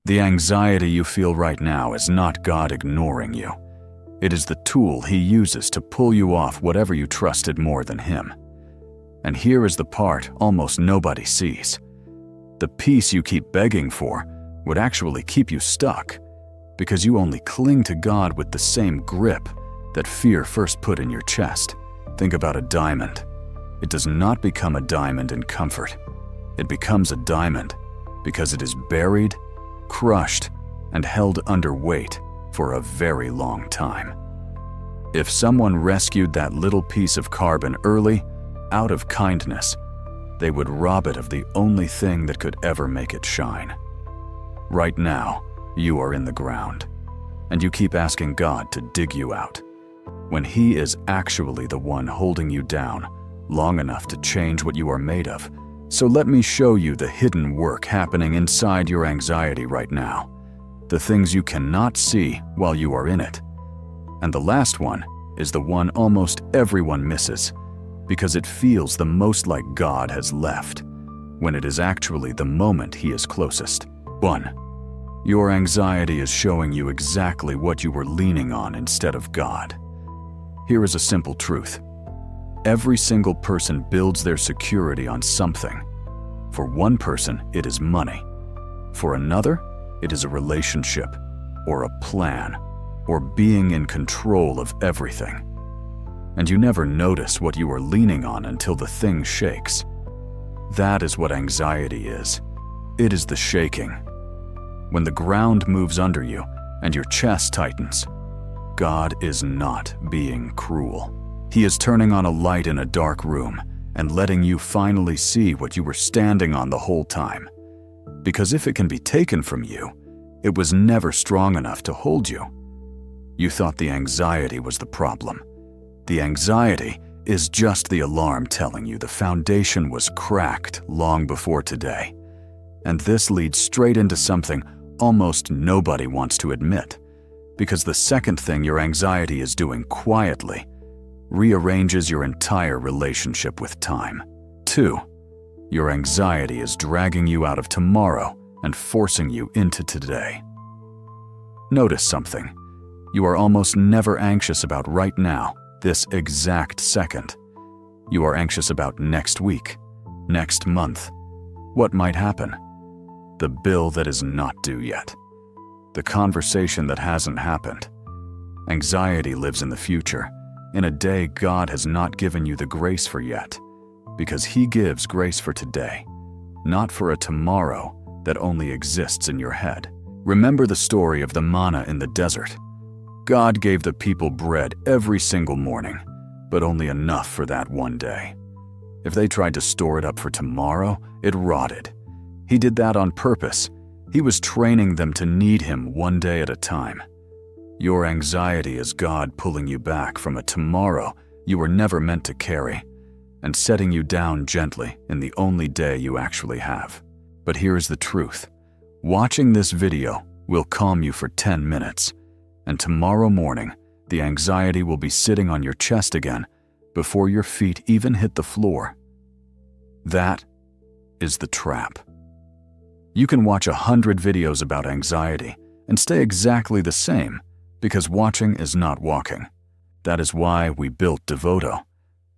The anxiety you feel right now is not God ignoring you. It is the tool He uses to pull you off whatever you trusted more than Him. And here is the part almost nobody sees. The peace you keep begging for would actually keep you stuck, because you only cling to God with the same grip that fear first put in your chest. Think about a diamond. It does not become a diamond in comfort. It becomes a diamond because it is buried, crushed, and held under weight for a very long time. If someone rescued that little piece of carbon early, out of kindness, they would rob it of the only thing that could ever make it shine. Right now, you are in the ground, and you keep asking God to dig you out, when He is actually the one holding you down long enough to change what you are made of. So let me show you the hidden work happening inside your anxiety right now, the things you cannot see while you are in it. And the last one is the one almost everyone misses, because it feels the most like God has left, when it is actually the moment He is closest. 1. Your anxiety is showing you exactly what you were leaning on instead of God. Here is a simple truth. Every single person builds their security on something. For one person, it is money. For another, it is a relationship, or a plan, or being in control of everything. And you never notice what you are leaning on until the thing shakes. That is what anxiety is. It is the shaking. When the ground moves under you and your chest tightens, God is not being cruel. He is turning on a light in a dark room and letting you finally see what you were standing on the whole time. Because if it can be taken from you, it was never strong enough to hold you. You thought the anxiety was the problem. The anxiety is just the alarm telling you the foundation was cracked long before today. And this leads straight into something almost nobody wants to admit, because the second thing your anxiety is doing quietly rearranges your entire relationship with time. 2. Your anxiety is dragging you out of tomorrow and forcing you into today. Notice something. You are almost never anxious about right now, this exact second. You are anxious about next week, next month. What might happen? The bill that is not due yet. The conversation that hasn't happened. Anxiety lives in the future, in a day God has not given you the grace for yet, because He gives grace for today, not for a tomorrow that only exists in your head. Remember the story of the manna in the desert. God gave the people bread every single morning, but only enough for that one day. If they tried to store it up for tomorrow, it rotted. He did that on purpose. He was training them to need Him one day at a time. Your anxiety is God pulling you back from a tomorrow you were never meant to carry, and setting you down gently in the only day you actually have. But here is the truth. Watching this video will calm you for 10 minutes, and tomorrow morning, the anxiety will be sitting on your chest again before your feet even hit the floor. That is the trap. You can watch 100 videos about anxiety and stay exactly the same, because watching is not walking. That is why we built Devoto,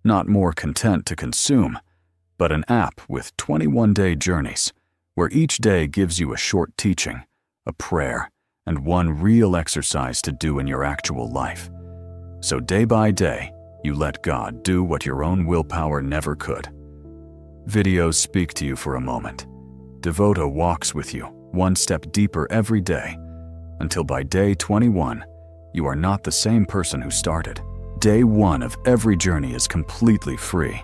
not more content to consume, but an app with 21-day journeys, where each day gives you a short teaching, a prayer, and one real exercise to do in your actual life. So day by day, you let God do what your own willpower never could. Videos speak to you for a moment. Devoto walks with you, one step deeper every day, until by day 21, you are not the same person who started. Day 1 of every journey is completely free.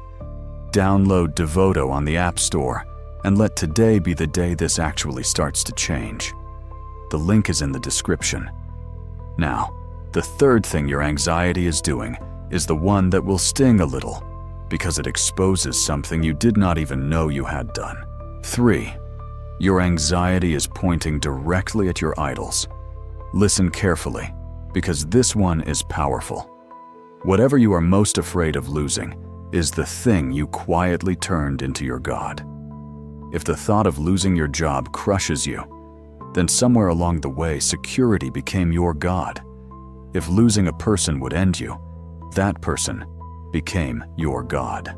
Download Devoto on the App Store and let today be the day this actually starts to change. The link is in the description. Now, the third thing your anxiety is doing is the one that will sting a little, because it exposes something you did not even know you had done. 3. Your anxiety is pointing directly at your idols. Listen carefully, because this one is powerful. Whatever you are most afraid of losing is the thing you quietly turned into your God. If the thought of losing your job crushes you, then somewhere along the way, security became your God. If losing a person would end you, that person became your God.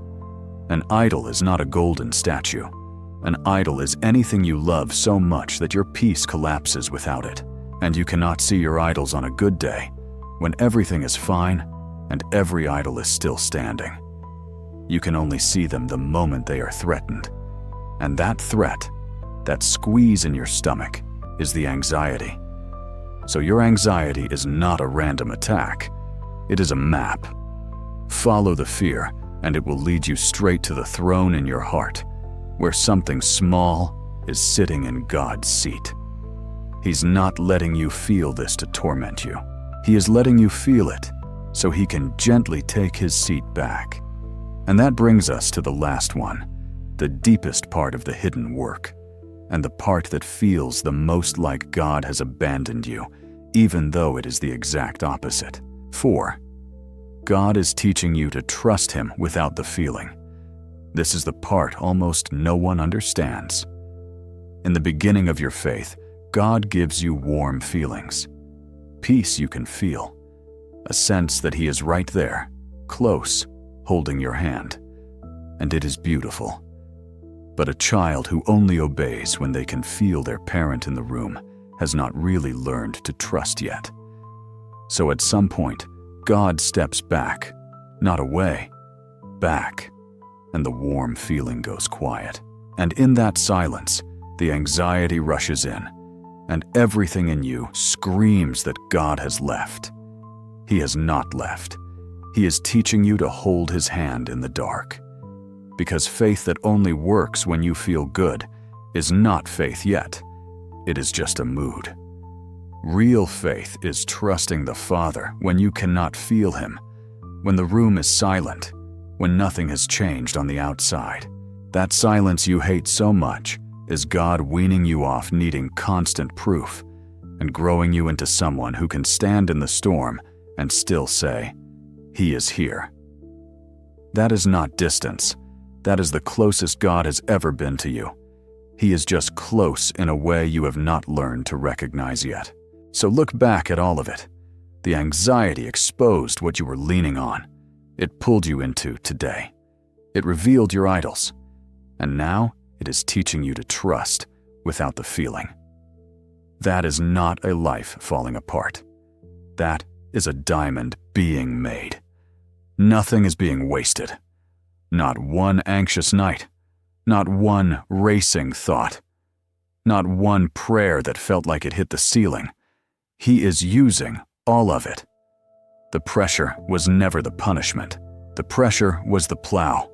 An idol is not a golden statue. An idol is anything you love so much that your peace collapses without it, and you cannot see your idols on a good day, when everything is fine and every idol is still standing. You can only see them the moment they are threatened. And that threat, that squeeze in your stomach, is the anxiety. So your anxiety is not a random attack. It is a map. Follow the fear, and it will lead you straight to the throne in your heart, where something small is sitting in God's seat. He's not letting you feel this to torment you. He is letting you feel it so he can gently take his seat back. And that brings us to the last one, the deepest part of the hidden work, and the part that feels the most like God has abandoned you, even though it is the exact opposite. 4. God is teaching you to trust him without the feeling. This is the part almost no one understands. In the beginning of your faith, God gives you warm feelings. Peace you can feel. A sense that he is right there, close, holding your hand. And it is beautiful. But a child who only obeys when they can feel their parent in the room has not really learned to trust yet. So at some point, God steps back, not away, back, and the warm feeling goes quiet. And in that silence, the anxiety rushes in, and everything in you screams that God has left. He has not left. He is teaching you to hold his hand in the dark. Because faith that only works when you feel good is not faith yet. It is just a mood. Real faith is trusting the Father when you cannot feel him, when the room is silent, when nothing has changed on the outside. That silence you hate so much is God weaning you off needing constant proof and growing you into someone who can stand in the storm and still say, he is here. That is not distance. That is the closest God has ever been to you. He is just close in a way you have not learned to recognize yet. So look back at all of it. The anxiety exposed what you were leaning on. It pulled you into today. It revealed your idols. And now it is teaching you to trust without the feeling. That is not a life falling apart. That is a diamond being made. Nothing is being wasted. Not one anxious night. Not one racing thought. Not one prayer that felt like it hit the ceiling. He is using all of it. The pressure was never the punishment. The pressure was the plow,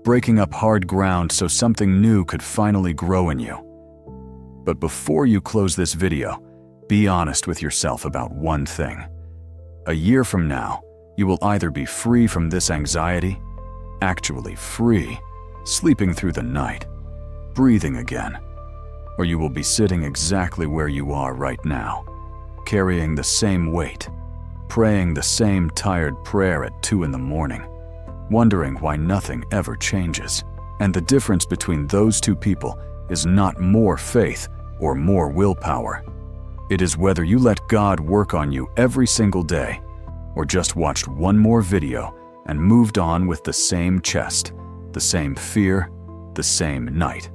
breaking up hard ground so something new could finally grow in you. But before you close this video, be honest with yourself about one thing. A year from now, you will either be free from this anxiety, actually free, sleeping through the night, breathing again, or you will be sitting exactly where you are right now, carrying the same weight, praying the same tired prayer at 2 a.m, wondering why nothing ever changes. And the difference between those two people is not more faith or more willpower. It is whether you let God work on you every single day, or just watched one more video and moved on with the same chest, the same fear, the same night.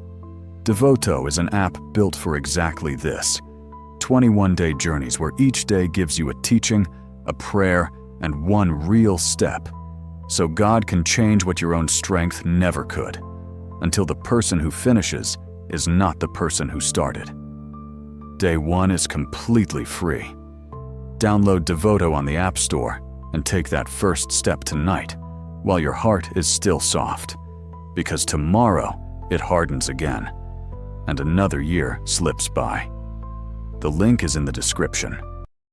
Devoto is an app built for exactly this. 21-day journeys where each day gives you a teaching, a prayer, and one real step, so God can change what your own strength never could, until the person who finishes is not the person who started. Day 1 is completely free. Download Devoto on the App Store and take that first step tonight while your heart is still soft, because tomorrow it hardens again, and another year slips by. The link is in the description.